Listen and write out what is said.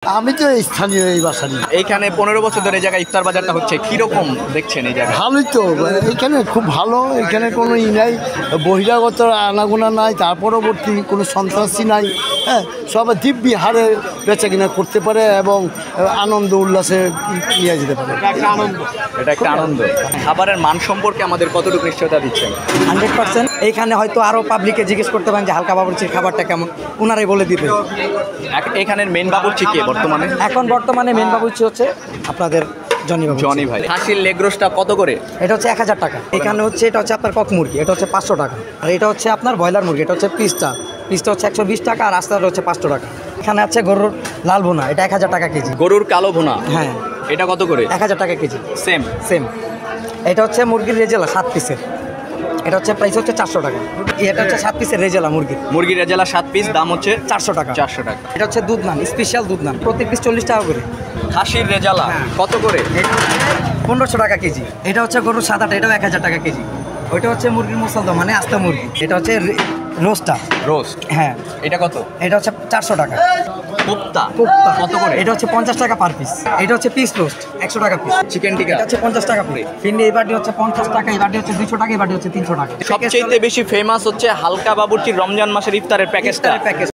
আমি তো স্থানীয় এই বাসারই। এইখানে 15 বছর ধরে এই জায়গায় ইফতার বাজারটা হচ্ছে, কিরকম দেখছেন এই জায়গা? ভালোই তো, এখানে খুব ভালো, এখানে কোনো নাই, বহিরাগত আনাগোনা নাই, তার পরবর্তী কোনো সন্ত্রাসী নাই। হ্যাঁ, সবাই দিব্যি হারে বেচা কিনা করতে পারে এবং আনন্দ উল্লাসে নিয়ে যেতে পারে। এটা একটা আনন্দ। খাবারের মান সম্পর্কে আমাদের কতটুকু নিশ্চয়তা দিচ্ছেন? 100%। এইখানে হয়তো আরও পাবলিকে জিজ্ঞেস করতে পারেন যে হালকা বাবুর্চির খাবারটা কেমন, ওনারাই বলে দিবে। এখানের মেন বাবুর্চি কে বর্তমানে? এখন বর্তমানে মেন বাবুর্চি হচ্ছে আপনাদের জনি ভাই। খাসির লেগ রোস্টটা কত করে? এটা হচ্ছে 1000 টাকা। এখানে হচ্ছে এটা হচ্ছে আপনার কক মুরগি, এটা হচ্ছে 500 টাকা। আর এটা হচ্ছে আপনার ব্রয়লার মুরগি, এটা হচ্ছে পিসটা হচ্ছে 120 টাকা, আর আস্তাটা হচ্ছে 500 টাকা। এখানে আছে গরুর লাল ভুনা, এটা 1000 টাকা কেজি। গরুর কালো ভুনা, হ্যাঁ, এটা কত করে? 1000 টাকা কেজি। সেম। এটা হচ্ছে মুরগির রেজেলা 7 পিসের, এটা হচ্ছে প্রাইস হচ্ছে 400 টাকা। এটা হচ্ছে 7 পিসের রেজেলা মুরগির রেজালা 7 পিস, দাম হচ্ছে 400 টাকা। এটা হচ্ছে দুধ নান, স্পেশাল দুধ নান, প্রত্যেক পিস 40 টাকা করে। খাসির রেজালা কত করে? 1500 টাকা কেজি। এটা হচ্ছে গরুর সাদাটা, এটাও 1000 টাকা কেজি। ওইটা হচ্ছে মুরগির মুসালদা, মানে আস্তা মুরগি। এটা হচ্ছে রোস্ট। হ্যাঁ, এটা কত? এটা হচ্ছে 400 টাকা। কোপ্তা কত করে? এটা হচ্ছে 50 টাকা পার পিস। এটা হচ্ছে পিস রোস্ট 100 টাকা পিস। চিকেন টিকা এটা হচ্ছে 50 টাকা করে। ফিন্ডি এই বাটি হচ্ছে 50 টাকা, এই বাটি হচ্ছে 200 টাকা, এই বাটি হচ্ছে 300 টাকা। সবচেয়ে বেশি ফেমাস হচ্ছে হালকা বাবুর্চির রমজান মাসের ইফতারের প্যাকেজটা।